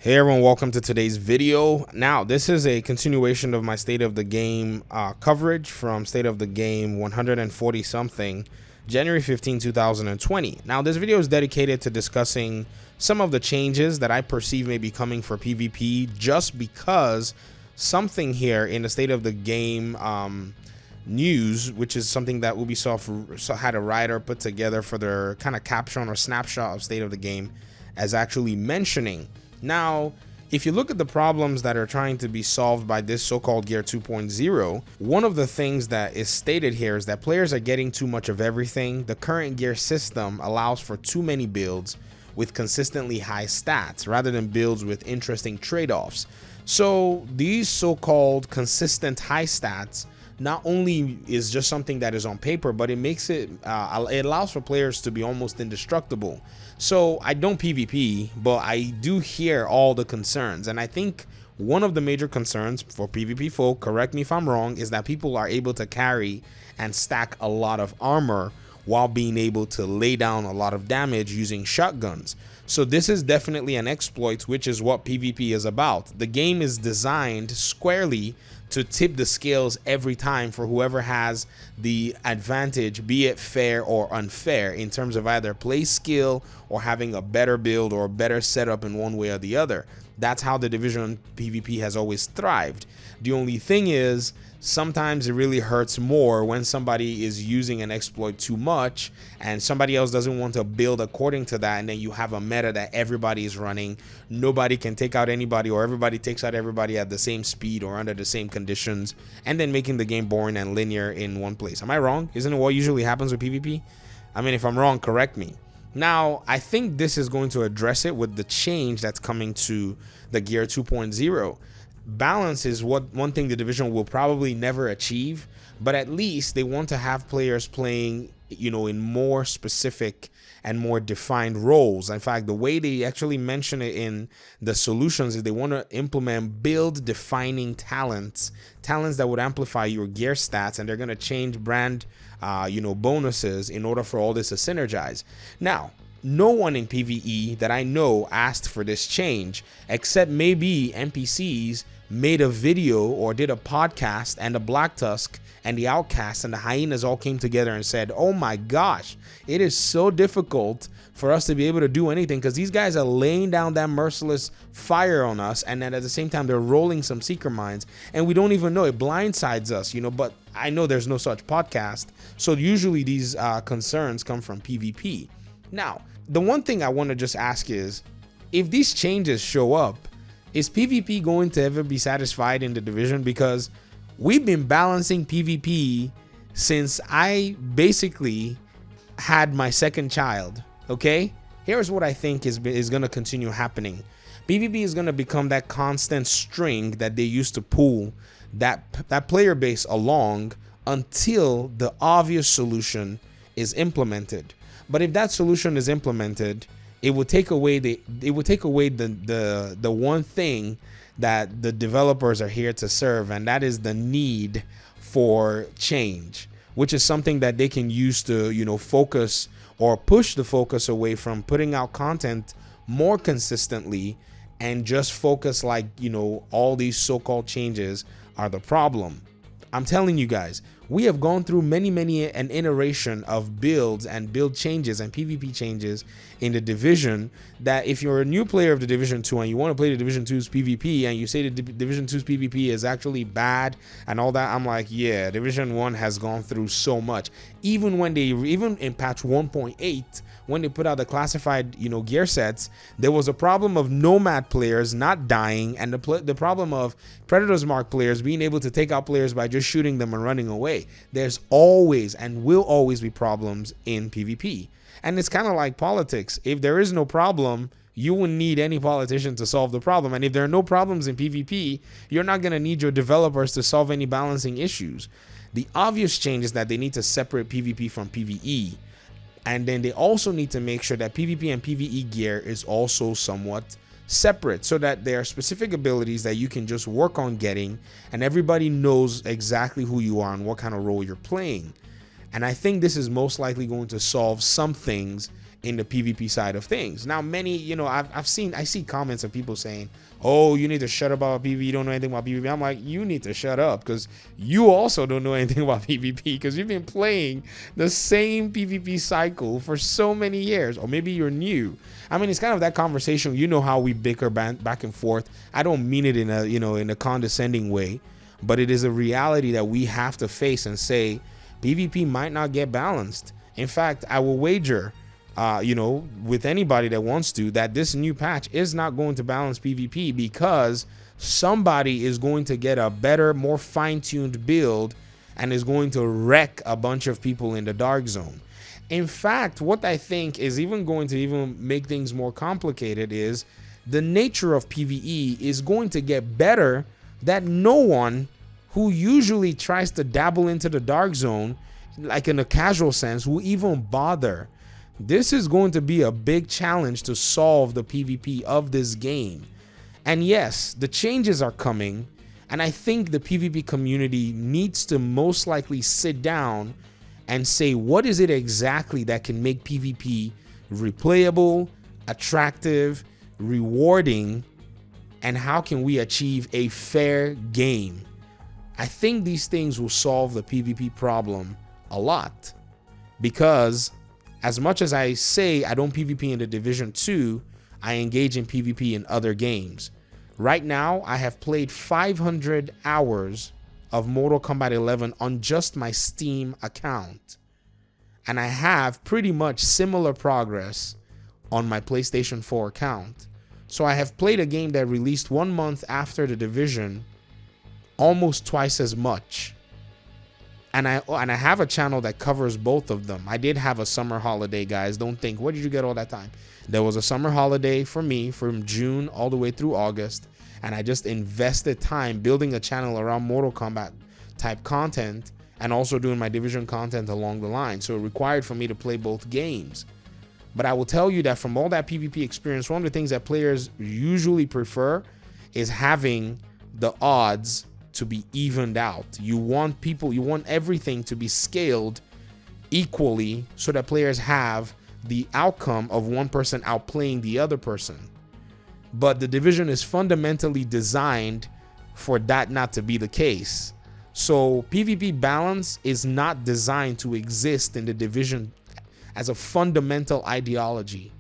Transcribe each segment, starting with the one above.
Hey everyone, welcome to today's video. Now, this is a continuation of my State of the Game coverage from State of the Game 140 something, January 15, 2020. Now, this video is dedicated to discussing some of the changes that I perceive may be coming for PvP, just because something here in the State of the Game news, which is something that Ubisoft had a writer put together for their kind of caption or snapshot of State of the Game, as actually mentioning. Now, if you look at the problems that are trying to be solved by this so-called Gear 2.0, one of the things that is stated here is that players are getting too much of everything. The current gear system allows for too many builds with consistently high stats rather than builds with interesting trade-offs. So these so-called consistent high stats not only is just something that is on paper, but it makes it allows for players to be almost indestructible. So I don't PvP, but I do hear all the concerns, and I think one of the major concerns for PvP folk, correct me if I'm wrong, is that people are able to carry and stack a lot of armor while being able to lay down a lot of damage using shotguns. So this is definitely an exploit, which is what PvP is about. The game is designed squarely to tip the scales every time for whoever has the advantage, be it fair or unfair, in terms of either play skill or having a better build or a better setup in one way or the other. That's how the Division PvP has always thrived. The only thing is, sometimes it really hurts more when somebody is using an exploit too much and somebody else doesn't want to build according to that, and then you have a meta that everybody is running. Nobody can take out anybody, or everybody takes out everybody at the same speed or under the same conditions, and then making the game boring and linear in one place. Am I wrong? Isn't it what usually happens with PvP? I mean, if I'm wrong, correct me. Now, I think this is going to address it with the change that's coming to the Gear 2.0. Balance is one thing the Division will probably never achieve, but at least they want to have players playing, in more specific and more defined roles. In fact, the way they actually mention it in the solutions is they want to implement build defining talents that would amplify your gear stats, and they're going to change brand bonuses in order for all this to synergize. Now, no one in PvE that I know asked for this change, except maybe NPCs made a video or did a podcast, and the Black Tusk and the Outcasts and the Hyenas all came together and said, oh my gosh, it is so difficult for us to be able to do anything because these guys are laying down that merciless fire on us, and then at the same time they're rolling some seeker mines and we don't even know. It blindsides us, but I know there's no such podcast, so usually these concerns come from PvP. Now, the one thing I want to just ask is, if these changes show up, is PvP going to ever be satisfied in the Division? Because we've been balancing PvP since I basically had my second child, okay? Here's what I think is going to continue happening. PvP is going to become that constant string that they used to pull that player base along until the obvious solution is implemented. But if that solution is implemented, it would take away the one thing that the developers are here to serve, and that is the need for change, which is something that they can use to focus or push the focus away from putting out content more consistently, and just focus like all these so-called changes are the problem. I'm telling you guys, we have gone through many an iteration of builds and build changes and PvP changes in the Division, that if you're a new player of the Division 2 and you want to play the Division 2's PvP and you say the Division 2's PvP is actually bad and all that, I'm like, yeah, Division 1 has gone through so much. Even in patch 1.8, when they put out the classified gear sets, there was a problem of Nomad players not dying, and the problem of Predator's Mark players being able to take out players by just shooting them and running away. There's always and will always be problems in PvP, and it's kind of like politics. If there is no problem, you wouldn't need any politician to solve the problem, and if there are no problems in PvP, you're not going to need your developers to solve any balancing issues. The obvious change is that they need to separate PvP from PvE, and then they also need to make sure that PvP and PvE gear is also somewhat separate, so that there are specific abilities that you can just work on getting, and everybody knows exactly who you are and what kind of role you're playing. And I think this is most likely going to solve some things in the PvP side of things. Now, many, I see comments of people saying, oh, you need to shut up about PvP, you don't know anything about PvP. I'm like, you need to shut up, because you also don't know anything about PvP, because you've been playing the same PvP cycle for so many years. Or maybe you're new. I mean, it's kind of that conversation. You know how we bicker back and forth. I don't mean it in a condescending way, but it is a reality that we have to face and say PvP might not get balanced. In fact, I will wager with anybody that wants to, that this new patch is not going to balance PvP, because somebody is going to get a better, more fine-tuned build and is going to wreck a bunch of people in the dark zone. In fact, what I think is even going to make things more complicated is the nature of PvE is going to get better, that no one who usually tries to dabble into the dark zone, like in a casual sense, will even bother. This is going to be a big challenge to solve the PvP of this game. And yes, the changes are coming, and I think the PvP community needs to most likely sit down and say, what is it exactly that can make PvP replayable, attractive, rewarding, and how can we achieve a fair game? I think these things will solve the PvP problem a lot, because as much as I say I don't PvP in the Division 2, I engage in PvP in other games. Right now, I have played 500 hours of Mortal Kombat 11 on just my Steam account. And I have pretty much similar progress on my PlayStation 4 account. So I have played a game that released 1 month after the Division almost twice as much. And I have a channel that covers both of them. I did have a summer holiday, guys. Don't think, where did you get all that time? There was a summer holiday for me from June all the way through August. And I just invested time building a channel around Mortal Kombat type content and also doing my Division content along the line. So it required for me to play both games. But I will tell you that from all that PvP experience, one of the things that players usually prefer is having the odds to be evened out. You want everything to be scaled equally so that players have the outcome of one person outplaying the other person. But the Division is fundamentally designed for that not to be the case. So PvP balance is not designed to exist in the Division as a fundamental ideology.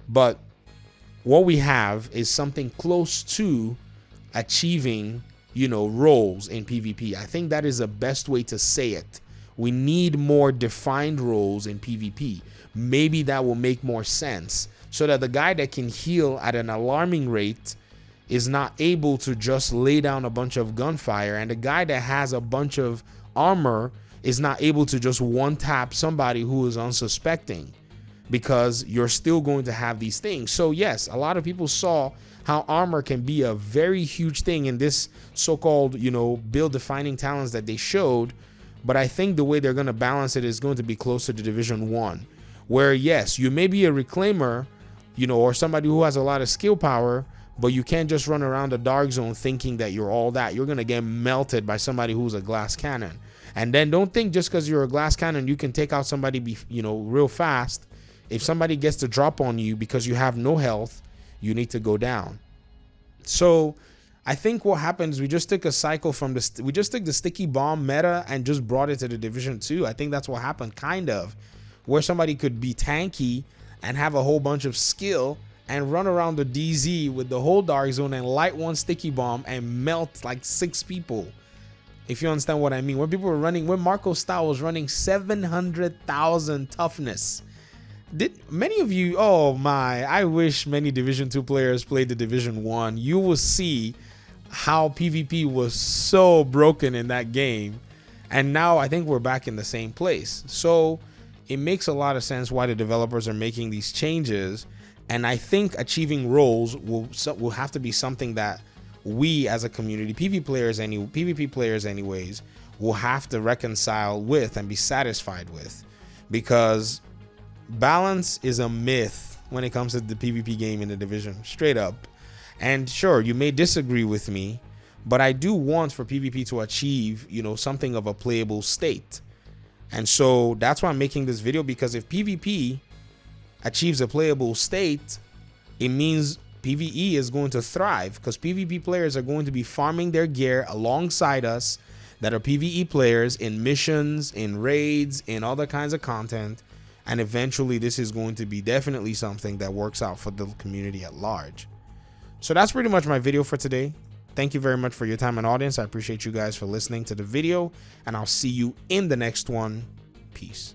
But what we have is something close to achieving, roles in PvP. I think that is the best way to say it. We need more defined roles in PvP. Maybe that will make more sense, so that the guy that can heal at an alarming rate is not able to just lay down a bunch of gunfire, and the guy that has a bunch of armor is not able to just one-tap somebody who is unsuspecting, because you're still going to have these things. So yes, a lot of people saw how armor can be a very huge thing in this so-called, build defining talents that they showed. But I think the way they're going to balance it is going to be closer to Division 1, where yes, you may be a reclaimer, or somebody who has a lot of skill power, but you can't just run around the dark zone thinking that you're all that. You're going to get melted by somebody who's a glass cannon. And then don't think just because you're a glass cannon, you can take out somebody, real fast. If somebody gets to drop on you because you have no health, you need to go down. So I think what happens, we just took a cycle from we just took the sticky bomb meta and just brought it to the Division 2. I think that's what happened, kind of, where somebody could be tanky and have a whole bunch of skill and run around the DZ with the whole dark zone and light one sticky bomb and melt like 6 people. If you understand what I mean. When people were running, when Marco Style was running 700,000 toughness. Did many of you, oh my, I wish many Division 2 players played the Division 1. You will see how PvP was so broken in that game. And now I think we're back in the same place. So it makes a lot of sense why the developers are making these changes. And I think achieving roles will have to be something that we as a community, PvP players anyways, will have to reconcile with and be satisfied with. Because balance is a myth when it comes to the PvP game in the Division, straight up. And sure, you may disagree with me, but I do want for PvP to achieve, something of a playable state. And so that's why I'm making this video, because if PvP achieves a playable state, it means PvE is going to thrive, because PvP players are going to be farming their gear alongside us that are PvE players in missions, in raids, in other kinds of content. And eventually this is going to be definitely something that works out for the community at large. So that's pretty much my video for today. Thank you very much for your time and audience. I appreciate you guys for listening to the video, and I'll see you in the next one. Peace.